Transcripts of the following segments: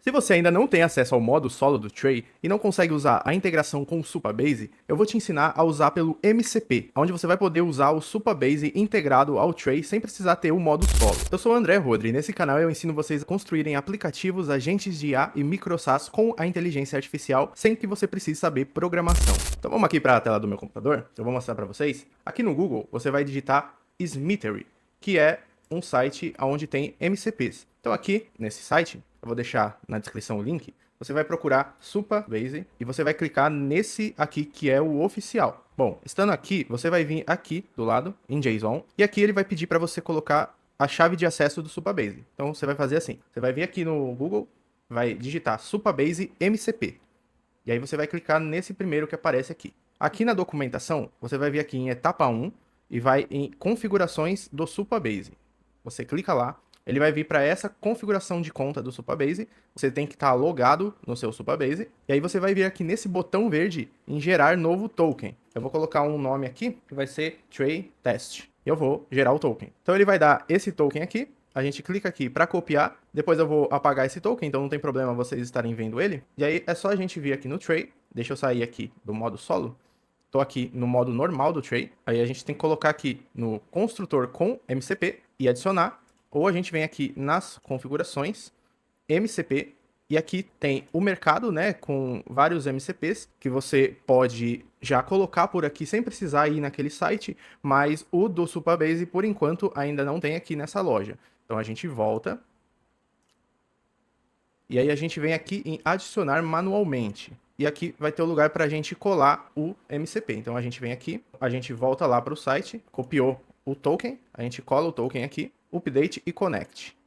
Se você ainda não tem acesso ao modo solo do Tray e não consegue usar a integração com o Supabase, eu vou te ensinar a usar pelo MCP, onde você vai poder usar o Supabase integrado ao Tray sem precisar ter o modo solo. Eu sou o André Rodri e nesse canal eu ensino vocês a construírem aplicativos, agentes de IA e microsas com a inteligência artificial sem que você precise saber programação. Então vamos aqui para a tela do meu computador, eu vou mostrar para vocês. Aqui no Google você vai digitar Smithery, que é um site onde tem MCPs. Então aqui, nesse site, eu vou deixar na descrição o link, você vai procurar Supabase e você vai clicar nesse aqui que é o oficial. Bom, estando aqui, você vai vir aqui do lado, em JSON, e aqui ele vai pedir para você colocar a chave de acesso do Supabase. Então você vai fazer assim, você vai vir aqui no Google, vai digitar Supabase MCP, e aí você vai clicar nesse primeiro que aparece aqui. Aqui na documentação, você vai vir aqui em etapa 1 e vai em configurações do Supabase. Você clica lá, ele vai vir para essa configuração de conta do Supabase. Você tem que estar logado no seu Supabase. E aí você vai vir aqui nesse botão verde em gerar novo token. Eu vou colocar um nome aqui que vai ser Tray Test. E eu vou gerar o token. Então ele vai dar esse token aqui. A gente clica aqui para copiar. Depois eu vou apagar esse token, então não tem problema vocês estarem vendo ele. E aí é só a gente vir aqui no Tray. Deixa eu sair aqui do modo solo. Estou aqui no modo normal do Tray. Aí a gente tem que colocar aqui no construtor com MCP e adicionar. Ou a gente vem aqui nas configurações, MCP, e aqui tem o mercado, né, com vários MCPs, que você pode já colocar por aqui sem precisar ir naquele site, mas o do Supabase, por enquanto, ainda não tem aqui nessa loja. Então a gente volta, e aí a gente vem aqui em adicionar manualmente. E aqui vai ter o lugar para a gente colar o MCP. Então a gente vem aqui, a gente volta lá para o site, copiou o token, a gente cola o token aqui, update e connect.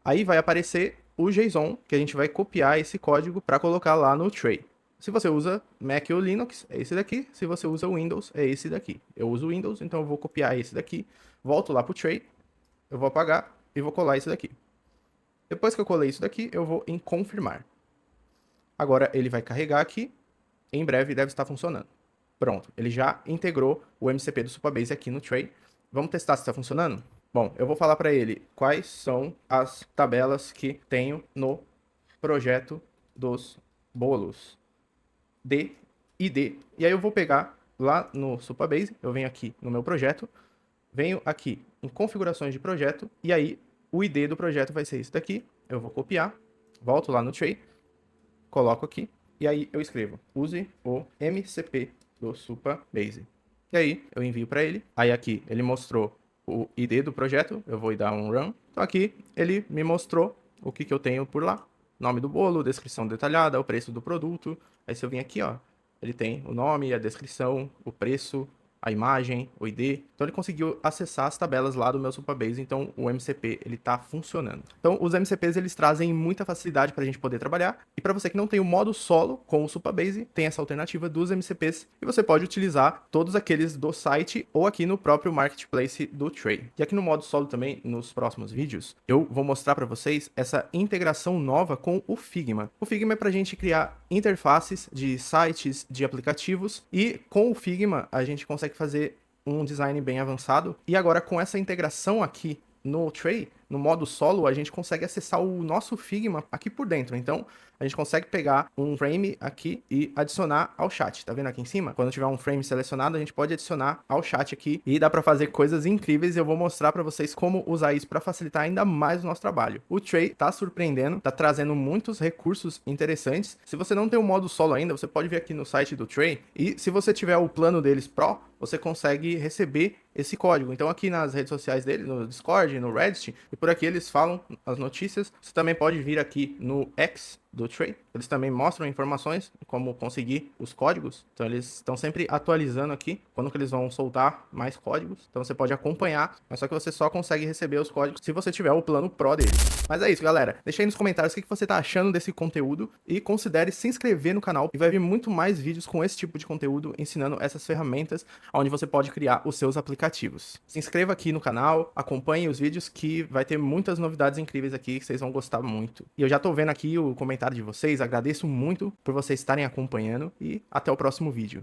Aí vai aparecer o JSON, que a gente vai copiar esse código para colocar lá no Tray. Se você usa Mac ou Linux, é esse daqui. Se você usa Windows, é esse daqui. Eu uso Windows, então eu vou copiar esse daqui, volto lá para o Tray, eu vou apagar e vou colar esse daqui. Depois que eu colei isso daqui, eu vou em confirmar. Agora ele vai carregar aqui, em breve deve estar funcionando. Pronto, ele já integrou o MCP do Supabase aqui no Tray. Vamos testar se está funcionando? Bom, eu vou falar para ele quais são as tabelas que tenho no projeto dos bolos. D e D. E aí eu vou pegar lá no Supabase, eu venho aqui no meu projeto, venho aqui em configurações de projeto, e aí o ID do projeto vai ser isso daqui. Eu vou copiar, volto lá no Tray, coloco aqui, e aí eu escrevo, use o MCP do Supabase. E aí eu envio para ele, aí aqui ele mostrou o ID do projeto, eu vou dar um run. Então aqui ele me mostrou o que eu tenho por lá. Nome do bolo, descrição detalhada, o preço do produto. Aí se eu vim aqui, ó, ele tem o nome, a descrição, o preço, a imagem, o ID. Então ele conseguiu acessar as tabelas lá do meu Supabase, então o MCP ele tá funcionando. Então os MCPs eles trazem muita facilidade para a gente poder trabalhar. E para você que não tem o modo solo com o Supabase, tem essa alternativa dos MCPs e você pode utilizar todos aqueles do site ou aqui no próprio marketplace do Tray. E aqui no modo solo também, nos próximos vídeos, eu vou mostrar para vocês essa integração nova com o Figma. O Figma é para a gente criar interfaces de sites, de aplicativos, e com o Figma a gente consegue fazer um design bem avançado. E agora com essa integração aqui no Tray, no modo solo, a gente consegue acessar o nosso Figma aqui por dentro. Então a gente consegue pegar um frame aqui e adicionar ao chat. Tá vendo aqui em cima? Quando tiver um frame selecionado, a gente pode adicionar ao chat aqui e dá para fazer coisas incríveis. Eu vou mostrar para vocês como usar isso para facilitar ainda mais o nosso trabalho. O Tray tá surpreendendo, tá trazendo muitos recursos interessantes. Se você não tem o modo solo ainda, você pode vir aqui no site do Tray e se você tiver o plano deles Pro, você consegue receber esse código. Então aqui nas redes sociais dele, no Discord, no Reddit, e por aqui eles falam as notícias. Você também pode vir aqui no X do Tray. Eles também mostram informações como conseguir os códigos. Então eles estão sempre atualizando aqui quando que eles vão soltar mais códigos. Então você pode acompanhar, mas só que você só consegue receber os códigos se você tiver o plano Pro deles. Mas é isso, galera. Deixa aí nos comentários o que você tá achando desse conteúdo e considere se inscrever no canal e vai vir muito mais vídeos com esse tipo de conteúdo ensinando essas ferramentas onde você pode criar os seus aplicativos. Se inscreva aqui no canal, acompanhe os vídeos que vai ter muitas novidades incríveis aqui que vocês vão gostar muito. E eu já tô vendo aqui o comentário de vocês, agradeço muito por vocês estarem acompanhando e até o próximo vídeo.